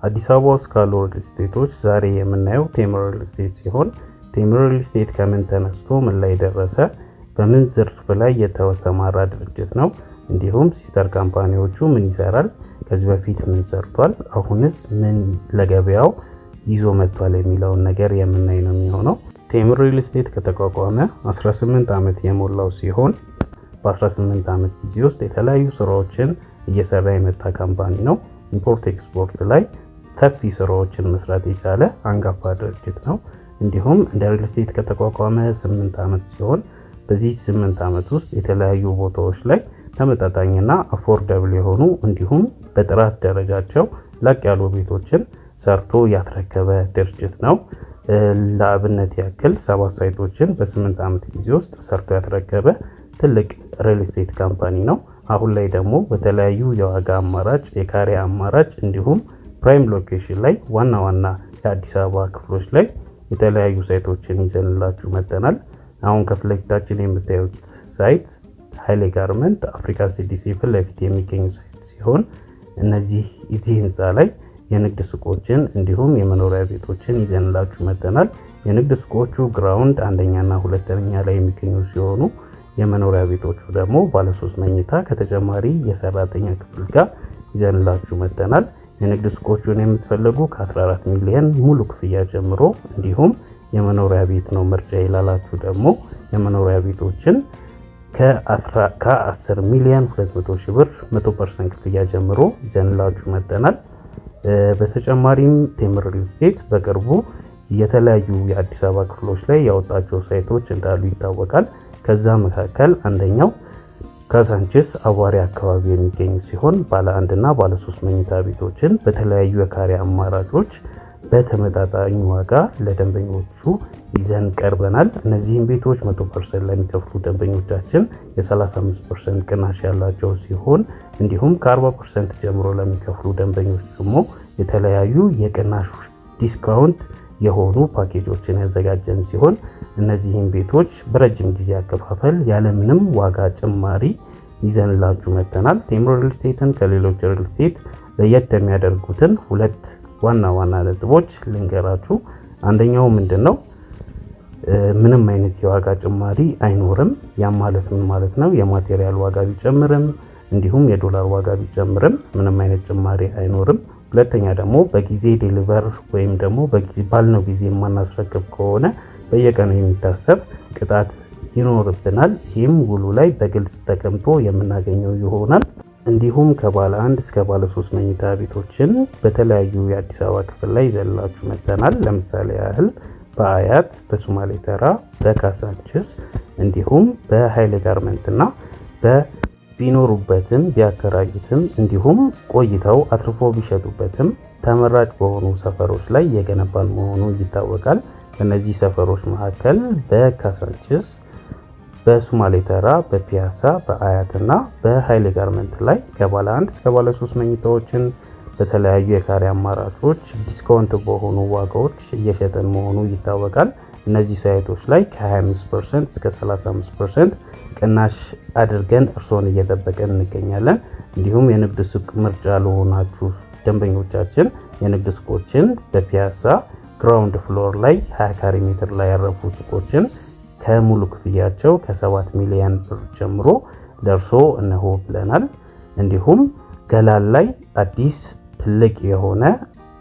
አዲስ አበባ ውስጥ ካሉ ሪል ስቴቶች ዛሬ የምናየው ቴምር ሪል ስቴት ሲሆን ቴምር ሪል ስቴት ከምን ተነስቶ ምን ላይ ደረሰ፣ በምን ዘርፍ ላይ የተሰማራ ድርጅት ነው፣ እንዲሁም ሲስተር ካምፓኒዎቹ ምን ይሰራል፣ ከዚህ በፊት ምን ሰርቷል፣ አሁንስ ምን ለገበያው ይዞ መጥቷል የሚለውን ነገር የምናይ ነው የሚሆነው። ቴምር ሪል ስቴት ከተቋቋመ 18 ዓመት የሞላው ሲሆን በ18 ዓመት ጊዜ ውስጥ የተለያዩ ስራዎችን እየሰራ የመጣ ካምፓኒ ነው። ኢምፖርት ኤክስፖርት ላይ ሰፊ ስራዎችን መስራት የቻለ አንጋፋ ድርጅት ነው። እንዲሁም እንደ ሪል ስቴት ከተቋቋመ 8 ዓመት ሲሆን በዚህ 8 ዓመት ውስጥ የተለያዩ ቦታዎች ላይ ተመጣጣኝና አፎርደብል የሆኑ እንዲሁም በጥራት ደረጃቸው ላቅ ያሉ ቤቶችን ሰርቶ ያስረከበ ድርጅት ነው። ለአብነት ያክል 7 ሳይቶችን በ8 ዓመት ጊዜ ውስጥ ሰርቶ ያስረከበ ትልቅ ሪል ስቴት ካምፓኒ ነው። አሁን ላይ ደግሞ በተለያዩ የዋጋ አማራጭ፣ የካሬ አማራጭ እንዲሁም ፕራይም ሎኬሽን ላይ ዋና ዋና የአዲስ አበባ ክፍሎች ላይ የተለያዩ ሳይቶችን ይዘንላችሁ መጥተናል። አሁን ከፊት ለፊታችን የምታዩት ሳይት ኃይሌ ጋርመንት አፍሪካ ሲዲሲ ፊት ለፊት የሚገኝ ሳይት ሲሆን እዚህ ህንፃ ላይ የንግድ ሱቆችን እንዲሁም የመኖሪያ ቤቶችን ይዘንላችሁ መጥተናል። የንግድ ሱቆቹ ግራውንድ አንደኛና ሁለተኛ ላይ የሚገኙ ሲሆኑ የመኖሪያ ቤቶቹ ደግሞ ባለ 3 መኝታ ከተጨማሪ የሰራተኛ ክፍል ጋር ይዘንላችሁ መጥተናል። የንግድ ሱቆቹን የምትፈልጉ ከ14 ሚሊዮን ሙሉ ክፍያ ጀምሮ እንዲሁም የመኖሪያ ቤት ነው ምርጫ ይላላችሁ ደግሞ የመኖሪያ ቤቶችን ከ10 ሚሊዮን 200 ሺህ ብር 100% ክፍያ ጀምሮ ይዘንላችሁ መጥተናል። በተጨማሪም ቴምር ሪል ስቴት በቅርቡ የተለያዩ የአዲስ አበባ ክፍሎች ላይ ያወጣቸው ሳይቶች እንዳሉ ይታወቃል። ከዛ መካከል አንደኛው ካዛንቺስ አዋሪ አካባቢ የሚገኝ ሲሆን ባለ 1 እና ባለ 3 መኝታ ቤቶችን በተለያዩ የካሬ አማራጮች በተመጣጣኝ ዋጋ ለደንበኞቹ ይዘን ቀርበናል። እነዚህም ቤቶች 100% ለሚከፍሉ ደንበኞቻችን የ35% ቅናሽ ያላቸው ሲሆን እንዲሁም ከ40% ጀምሮ ለሚከፍሉ ደንበኞች ደግሞ የተለያዩ የቅናሽ ዲስካውንት የሆኑ ፓኬጆችን ያዘጋጀን ሲሆን እነዚህን ቤቶች በረጅም ጊዜ አከፋፈል ያለምንም ዋጋ ጭማሪ ይዘንላችሁ መጥተናል። ቴምር ሪል ስቴትን ከሌሎች ሪል ስቴት ለየት የሚያደርጉትን ሁለት ዋና ዋና ነጥቦች ልንገራችሁ። አንደኛው ምንድነው? ምንም አይነት የዋጋ ጭማሪ አይኖርም። ያ ማለት ምን ማለት ነው? የማቴሪያል ዋጋ ቢጨምርም እንዲሁም የዶላር ዋጋ ቢጨምርም ምንም አይነት ጭማሪ አይኖርም። ሁለተኛ ደግሞ በጊዜ ዴሊቨር ወይም ደግሞ ባልነው ጊዜ የማናስረክብ ከሆነ በየቀኑ የሚታሰብ ቅጣት ይኖርብናል። ይህም ውሉ ላይ በግልጽ ተቀምጦ የምናገኘው ይሆናል። እንዲሁም ከባለ 1 እስከ ባለ 3 መኝታ ቤቶችን በተለያዩ የአዲስ አበባ ክፍል ላይ ይዘንላችሁ መጥተናል። ለምሳሌ ያህል በአያት፣ በሶማሌ ተራ፣ በካዛንቺስ እንዲሁም በኃይሌ ጋርመንትና ቢኖሩበትም ቢያከራዩትም እንዲሁም ቆይተው አትርፎ ቢሸጡበትም ተመራጭ በሆኑ ሰፈሮች ላይ የገነባን መሆኑ ይታወቃል። ከነዚህ ሰፈሮች መካከል በካዛንቺስ፣ በሶማሌ ተራ፣ በፒያሳ፣ በአያትና በኃይሌ ጋርመንት ላይ ከባለ 1 እስከ ባለ 3 መኝታዎችን በተለያዩ የካሬ አማራጮች ዲስካውንት በሆኑ ዋጋዎች እየሸጠን መሆኑ ይታወቃል። እነዚህ ሳይቶች ላይ ከ25% እስከ 35% ቅናሽ አድርገን እርስዎን እየጠበቀን እንገኛለን። እንዲሁም የንግድ ሱቅ ምርጫ ለሆናችሁ ደንበኞቻችን የንግድ ሱቆችን በፒያሳ ግራውንድ ፍሎር ላይ 20 ካሬ ሜትር ላይ ያረፉ ሱቆችን ከሙሉ ክፍያቸው ከ7 ሚሊዮን ብር ጀምሮ ደርሶ እነሆ ብለናል። እንዲሁም ገላል ላይ አዲስ ትልቅ የሆነ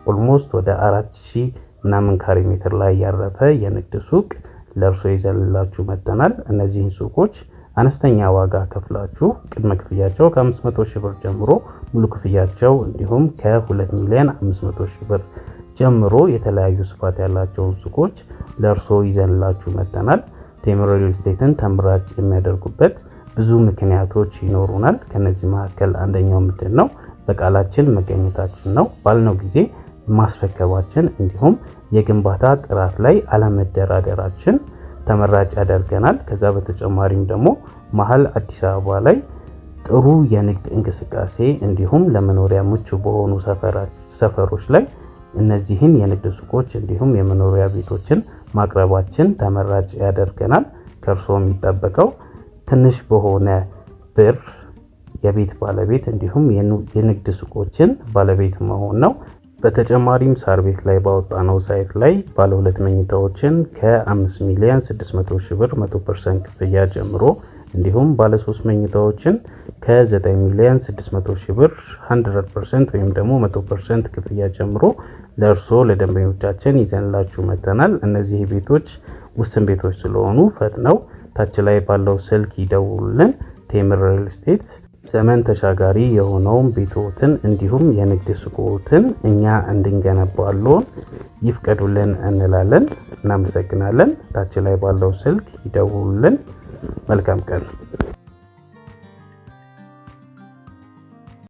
ኦልሞስት ወደ 4000 ምናምን ካሬ ሜትር ላይ ያረፈ የንግድ ሱቅ ለእርሶ ይዘንላችሁ መጥተናል። እነዚህን ሱቆች አነስተኛ ዋጋ ከፍላችሁ ቅድመ ክፍያቸው ከ500 ሺህ ብር ጀምሮ ሙሉ ክፍያቸው እንዲሁም ከ2 ሚሊዮን 500 ሺህ ብር ጀምሮ የተለያዩ ስፋት ያላቸውን ሱቆች ለእርሶ ይዘንላችሁ መጥተናል። ቴምር ሪል ስቴትን ተመራጭ የሚያደርጉበት ብዙ ምክንያቶች ይኖሩናል። ከነዚህ መካከል አንደኛው ምንድን ነው? በቃላችን መገኘታችን ነው። ባልነው ጊዜ ማስረከባችን እንዲሁም የግንባታ ጥራት ላይ አለመደራደራችን ተመራጭ ያደርገናል። ከዛ በተጨማሪም ደግሞ መሀል አዲስ አበባ ላይ ጥሩ የንግድ እንቅስቃሴ እንዲሁም ለመኖሪያ ምቹ በሆኑ ሰፈሮች ላይ እነዚህን የንግድ ሱቆች እንዲሁም የመኖሪያ ቤቶችን ማቅረባችን ተመራጭ ያደርገናል። ከእርስዎ የሚጠበቀው ትንሽ በሆነ ብር የቤት ባለቤት እንዲሁም የንግድ ሱቆችን ባለቤት መሆን ነው። በተጨማሪም ሳር ቤት ላይ ባወጣነው ሳይት ላይ ባለ 2 መኝታዎችን ከ5,600,000 ብር 100% ክፍያ ጀምሮ እንዲሁም ባለ 3 መኝታዎችን ከ9,600,000 ብር 100% ወይም ደግሞ 100% ክፍያ ጀምሮ ለእርሶ ለደንበኞቻችን ይዘንላችሁ መጥተናል። እነዚህ ቤቶች ውስን ቤቶች ስለሆኑ ፈጥነው ታች ላይ ባለው ስልክ ይደውሉልን። ቴምር ሪል ስቴት ዘመን ተሻጋሪ የሆነውን ቤቶትን እንዲሁም የንግድ ሱቆትን እኛ እንድንገነባለን ይፍቀዱልን እንላለን። እናመሰግናለን። ታች ላይ ባለው ስልክ ይደውሉልን። መልካም ቀን።